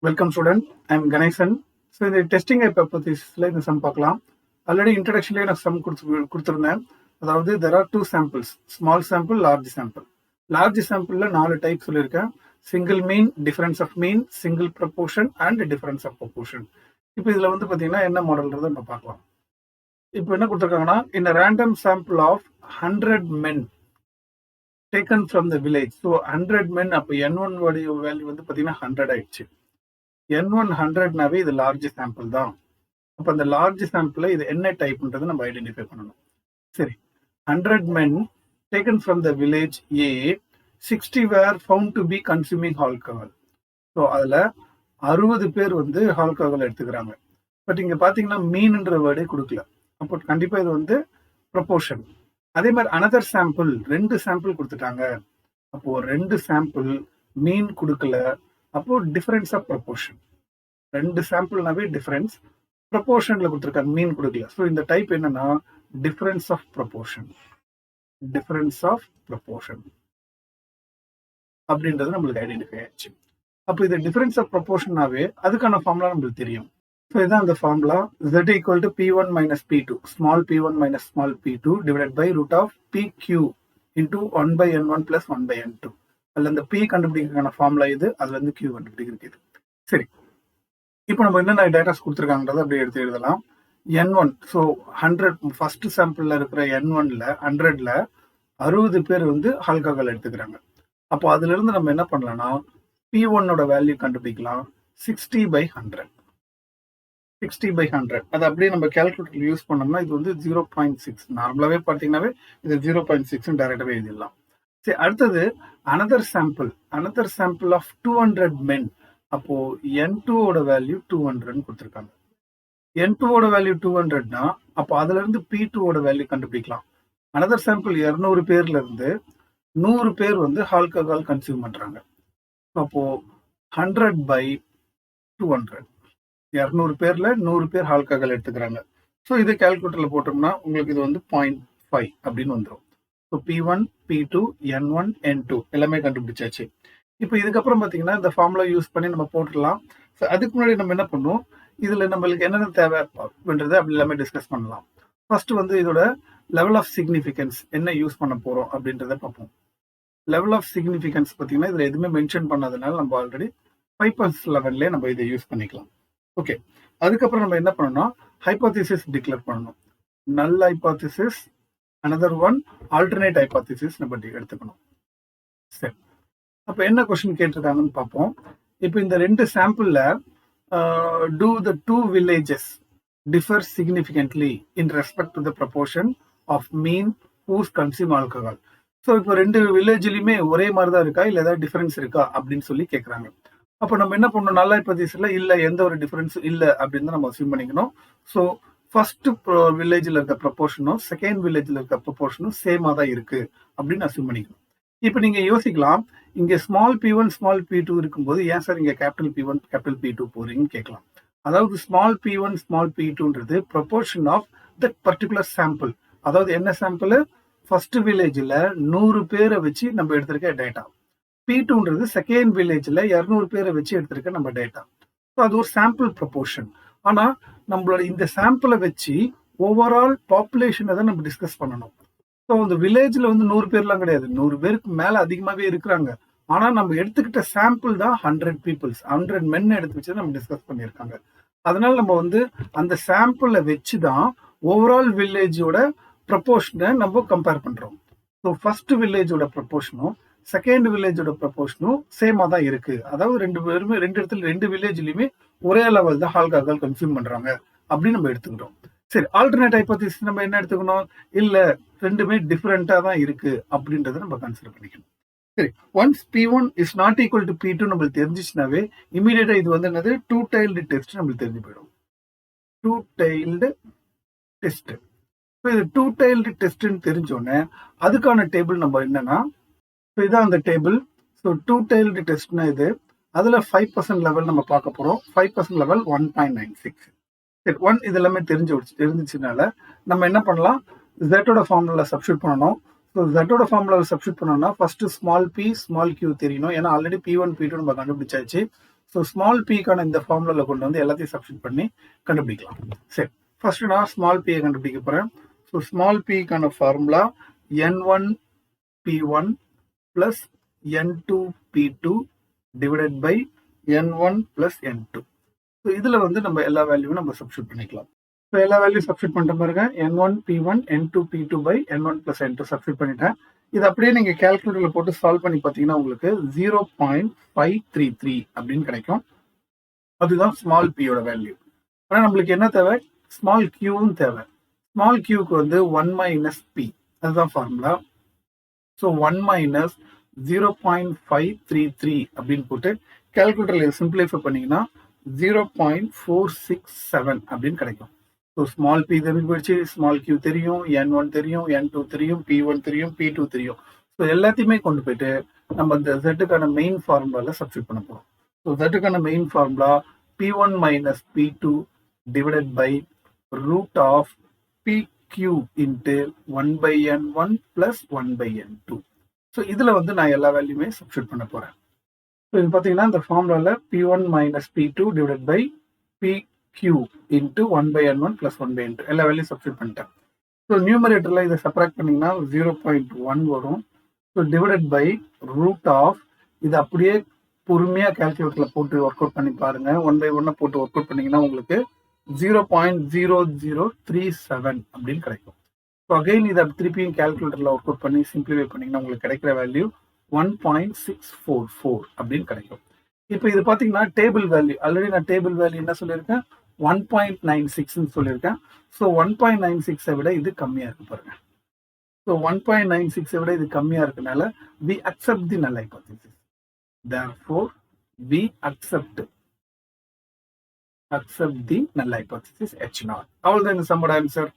Welcome student, I am Ganesan. So இந்த testing hypothesis-ல இந்த some பார்க்கலாம். ஆல்ரெடி இன்ட்ரடக்ஷன்லேயே நான் சம் கொடுத்துருந்தேன். அதாவது there are two samples, small sample, large sample. Large சாம்பிளில் 4 டைப் சொல்லியிருக்கேன். Single mean, difference of mean, single proportion and difference of proportion. இப்போ இதில் வந்து பார்த்தீங்கன்னா என்ன மாடல்ன்றதை நம்ம பார்க்கலாம். இப்போ என்ன கொடுத்துருக்காங்கன்னா in a random sample of 100 men taken from the village. So 100 men, அப்போ n1 வேல்யூ வந்து பார்த்தீங்கன்னா 100 ஆயிடுச்சு. N1 100நாவே இது லார்ஜ் சாம்பிள் தான். அப்போ அந்த லார்ஜ் சாம்பிள் இது என்ன டைப்ன்றதை நம்ம ஐடென்டிஃபை பண்ணணும். சரி, 100 men taken from the village A, 60 were found to be consuming alcohol. So அதில் 60 பேர் வந்து ஆல்கஹால் எடுத்துக்கிறாங்க. பட் இங்கே பார்த்தீங்கன்னா மீன்ன்ற வேர்டே கொடுக்கல. அப்போ கண்டிப்பாக இது வந்து ப்ரொபோர்ஷன். அதே மாதிரி அனதர் சாம்பிள் 2 சாம்பிள் கொடுத்துட்டாங்க. அப்போ 2 சாம்பிள் மீன் கொடுக்கல. அப்போ டிஃபரன்ஸ் ஆஃப் ப்ரொபோர்ஷன். 2 சாம்பிள்னாவே டிஃபரன்ஸ். ப்ரொபோர்ஷன்ல கொடுத்துருக்காங்க, மீன் கொடுக்கல. ஸோ இந்த டைப் என்னன்னா difference of proportion. Difference of proportion அப்படின்றது நம்மளுக்கு ஐடென்டிஃபை ஆயிடுச்சு. அப்போ இது டிஃபரன்ஸ் ஆஃப் ப்ரொபோர்ஷனாவே அதுக்கான ஃபார்முலா நம்மளுக்கு தெரியும். ஸோ இதுதான் அந்த formula. Z equal to P1 minus P2, small P1 minus small P2 divided by root of PQ into 1/n1 plus 1/n2. அதில் இந்த P கண்டுபிடிக்கிறதுக்கான ஃபார்முலா இது, அதுல இருந்து Q கண்டுபிடிக்கிறது. சரி, இப்போ நம்ம என்னென்ன டேட்டாஸ் கொடுத்துருக்காங்கன்றதை அப்படியே எடுத்து எழுதலாம். N1, ஸோ 100 ஃபர்ஸ்ட் சாம்பிள்ல இருக்கிற N1ல 100ல 60 பேர் வந்து ஆல்கஹால் எடுத்துக்கிறாங்க. அப்போ அதுல இருந்து நம்ம என்ன பண்ணலாம்னா P1ஓட வேல்யூ கண்டுபிடிக்கலாம். 60/100. 60/100 அது அப்படியே நம்ம கால்குலேட்டர் யூஸ் பண்ணோம்னா இது வந்து 0.6. நார்மலாவே பார்த்தீங்கன்னாவே இது 0.6 டைரக்டாவே எழுதிடலாம். சரி, அடுத்தது அனதர் சாம்பிள் ஆஃப் 200 men. அப்போ N2ஓட வேல்யூ 200 கொடுத்துருக்காங்க. N2ஓட வேல்யூ 200னா அப்போ அதுல இருந்து P2ஓட வேல்யூ கண்டுபிடிக்கலாம். அனதர் சாம்பிள் 200 பேர்ல இருந்து 100 பேர் வந்து ஆல்கஹால் கன்சியூம் பண்றாங்க. அப்போ 100/200, 200 பேர்ல 100 பேர் ஆல்கஹால் எடுத்துக்கிறாங்க. ஸோ இது கால்குலேட்டர்ல போட்டோம்னா உங்களுக்கு இது வந்து 0.5 அப்படின்னு வந்துடும். So P1, P2, N1, N2 எல்லாமே கண்டுபிடிச்சாச்சு. இப்போ இதுக்கப்புறம் பார்த்தீங்கன்னா இந்த ஃபார்முலா யூஸ் பண்ணி நம்ம போட்டுடலாம். ஸோ அதுக்கு முன்னாடி நம்ம என்ன பண்ணுவோம், இதுல நம்மளுக்கு என்னென்ன தேவைன்றதை அப்படி எல்லாமே டிஸ்கஸ் பண்ணலாம். ஃபர்ஸ்ட் வந்து இதோட லெவல் ஆஃப் சிக்னிஃபிகன்ஸ் என்ன யூஸ் பண்ண போறோம் அப்படின்றத பார்ப்போம். லெவல் ஆஃப் சிக்னிஃபிகன்ஸ் பார்த்தீங்கன்னா இதுல எதுவுமே மென்ஷன் பண்ணாதனால நம்ம ஆல்ரெடி 5.11 நம்ம இதை யூஸ் பண்ணிக்கலாம். ஓகே, அதுக்கப்புறம் நம்ம என்ன பண்ணணும்னா ஹைபோதிசிஸ் டிக்ளேர் பண்ணணும். நல் hypothesis, another one alternate hypothesis நம்ம எடுத்துக்கணும். சரி, அப்போ என்ன கொஸ்டின் கேட்டிருக்காங்கன்னு பார்ப்போம். இப்போ இந்த 2 சாம்பிள்ல do the 2 villages differ significantly in respect to the proportion of mean whose consume alcohol. So இப்போ 2 வில்லேஜ்லயுமே ஒரே மாதிரி தான் இருக்கா, இல்லை ஏதாவது டிஃபரன்ஸ் இருக்கா அப்படின்னு சொல்லி கேட்குறாங்க. அப்போ நம்ம என்ன பண்ணணும், நல்ல ஹைபோதிசிஸ்ல இல்லை எந்த ஒரு டிஃபரன்ஸும் இல்லை அப்படின்னு தான் நம்ம அசியூம் பண்ணிக்கணும். ஸோ ஃபர்ஸ்ட் வில்லேஜில் இருக்க ப்ரொபோர்ஷனும் செகண்ட் வில்லேஜில் இருக்க ப்ரொபோர்ஷனும் சேமாக தான் இருக்கு அப்படின்னு அசியூம் பண்ணிக்கணும். இப்போ நீங்க யோசிக்கலாம், இங்க ஸ்மால் P1 ஸ்மால் P2 இருக்கும்போது ஏன் சார் இங்க கேபிட்டல் P1 கேபிட்டல் P2 போறீங்கன்னு கேட்கலாம். அதாவது ஸ்மால் P1 ஸ்மால் P2ன்றது proportion of that particular sample. அதாவது என்ன சாம்பிள், ஃபர்ஸ்ட் வில்லேஜில் 100 பேரை வச்சு நம்ம எடுத்திருக்க டேட்டா. P2ன்றது செகண்ட் வில்லேஜில் 200 பேரை வச்சு எடுத்திருக்க நம்ம டேட்டா. ஸோ அது ஒரு சாம்பிள் ப்ரொபோர்ஷன். ஆனா நம்மளோட இந்த சாம்பிளை வச்சு ஓவரால் பாப்புலேஷனை தான் நம்ம டிஸ்கஸ் பண்ணணும். ஸோ இந்த வில்லேஜ்ல வந்து 100 பேர்லாம் கிடையாது, 100 பேருக்கு மேல அதிகமாவே இருக்கிறாங்க. ஆனா நம்ம எடுத்துக்கிட்ட சாம்பிள் தான் 100 பீப்புள்ஸ், 100 men எடுத்து வச்சு நம்ம டிஸ்கஸ் பண்ணியிருக்காங்க. அதனால நம்ம வந்து அந்த சாம்பிளை வச்சுதான் ஓவரால் வில்லேஜோட ப்ரொபோர்ஷனை நம்ம கம்பேர் பண்றோம். ஸோ ஃபர்ஸ்ட் வில்லேஜோட ப்ரொபோர்ஷனும் செகண்ட் வில்லேஜோட ப்ரொபோர்ஷனும் சேமா தான் இருக்கு. அதாவது 2 பேருமே 2 இடத்துல 2 வில்லேஜ்லயுமே ஒரே லெவல் தான் ஆல்கஹால் கன்சியூம் பண்றாங்க அப்படின்னு நம்ம எடுத்துக்கிட்டோம். சரி, ஆல்டர்னேட் ஹைபோதிசிஸ் நம்ம என்ன எடுத்துக்கணும், இல்ல ரெண்டுமே டிஃபரெண்டா தான் இருக்கு அப்படின்றத நம்ம கன்சிடர் பண்ணிக்கணும். சரி, once P1 is not equal to P2 நம்மளுக்கு தெரிஞ்சிச்சுனாவே இமீடியட்டா இது வந்து என்னது, 2 டைல்டு டெஸ்ட் நம்மளுக்கு தெரிஞ்சு போயிடும். 2 டைல்டு டெஸ்ட். இது 2 டைல்டு டெஸ்ட்னு தெரிஞ்சோடனே அதுக்கான டேபிள் நம்ம என்னன்னா, இதான் அந்த டேபிள். ஸோ 2 டைல்டு டெஸ்ட்னா இது, அதுல 5% லெவல் நம்ம பார்க்க போறோம். 5% லெவல் 1.96. சரி, 1 இது எல்லாமே தெரிஞ்சிச்சுனால நம்ம என்ன பண்ணலாம், Z-ஓட ஃபார்முலா சப்ஸ்டியூட் பண்ணணும். ஸோ Z-ஓட ஃபார்முலாவை சப்ஸ்டியூட் பண்ணோம்னா first small p small q தெரியணும். ஏன்னா ஆல்ரெடி P1 P2 நம்ம கண்டுபிடிச்சாச்சு. ஸோ ஸ்மால் பிக்கான இந்த ஃபார்முலாவில் கொண்டு வந்து எல்லாத்தையும் சப்ஸ்டிட் பண்ணி கண்டுபிடிக்கலாம். சரி, ஃபர்ஸ்ட் நான் ஸ்மால் பியை கண்டுபிடிக்க போகிறேன். ஸோ ஸ்மால் பிக்கான formula n1 p1 plus n2 p2 divided by n1 plus n2. So இதில் வந்து நம்ம எல்லா வேல்யூவும் நம்ம சப்ஸ்டிட் பண்ணிக்கலாம். ஸோ எல்லா வேல்யூ சப்ஸ்டிட் பண்ணிட்ட பாருங்க, n1 p1 n2 p2 by n1 plus n2 substitute பண்ணிட்டேன். இது அப்படியே நீங்கள் கேல்குலேட்டரில் போட்டு சால்வ் பண்ணி பார்த்தீங்கன்னா உங்களுக்கு 0.533 அப்படின்னு கிடைக்கும். அதுதான் ஸ்மால் பியோட வேல்யூ. ஆனால் நம்மளுக்கு என்ன தேவை, ஸ்மால் கியூவும் தேவை. ஸ்மால் கியூக்கு வந்து 1 மைனஸ் பி, அதுதான் ஃபார்முலா. ஸோ 1 மைனஸ் 0.533 அப்படின்னு போட்டு கேல்குலேட்டரில் சிம்பிளிஃபை பண்ணிங்கன்னா 0.467 அப்படின்னு கிடைக்கும். ஸோ ஸ்மால் பி தெரிஞ்சு போயிடுச்சு, ஸ்மால் கியூ தெரியும், n1 தெரியும், n2 தெரியும், p1 தெரியும், p2 தெரியும். ஸோ எல்லாத்தையுமே கொண்டு போயிட்டு நம்ம இந்த z-க்கான மெயின் ஃபார்முலாவில் சப்ஸ்டிட் பண்ண போகிறோம். ஸோ z-க்கான main formula p1 minus p2 divided by root of pq into 1 by n1 plus 1 by n2. So இதில் வந்து நான் எல்லா வேல்யூமே சப்ஸ்டிட் பண்ண போகிறேன். ஸோ இது பார்த்தீங்கன்னா இந்த ஃபார்முலாவில் p1 minus p2 divided by pq into 1 by n1 plus 1 by n2 எல்லா வேல்யூ சப்ஸ்டிட் பண்ணிட்டேன். ஸோ நியூமரேட்டரில் இதை சப்ராக்ட் பண்ணிங்கன்னா 0.1 வரும். So divided by root of, இது அப்படியே பொறுமையாக கேல்குலேட்டரில் போட்டு ஒர்க் அவுட் பண்ணி பாருங்கள். 1 பை 1 போட்டு ஒர்க் அவுட் பண்ணிங்கன்னா உங்களுக்கு 0.0037 அப்படின்னு கிடைக்கும். ஸோ அகைன் இதை திருப்பியும் கேல்குலேட்டரில் ஒர்க் அவுட் பண்ணி சிம்பிளிஃபை பண்ணிங்கன்னா உங்களுக்கு கிடைக்கிற வேல்யூ 1.644 அப்படின்னு கிடைக்கும். இப்போ இது பார்த்தீங்கன்னா டேபிள் வேல்யூ, ஆல்ரெடி நான் டேபிள் வேல்யூ என்ன சொல்லியிருக்கேன், 1.96ன்னு சொல்லியிருக்கேன். ஸோ 1.96ஐ விட இது கம்மியாக இருக்கு பாருங்க. ஸோ 1.96ஐ விட இது கம்மியாக இருக்கனால we accept the null hypothesis. Therefore we accept the null hypothesis H0. அவ்வளோதான் இந்த சம்மோட ஆன்சர்.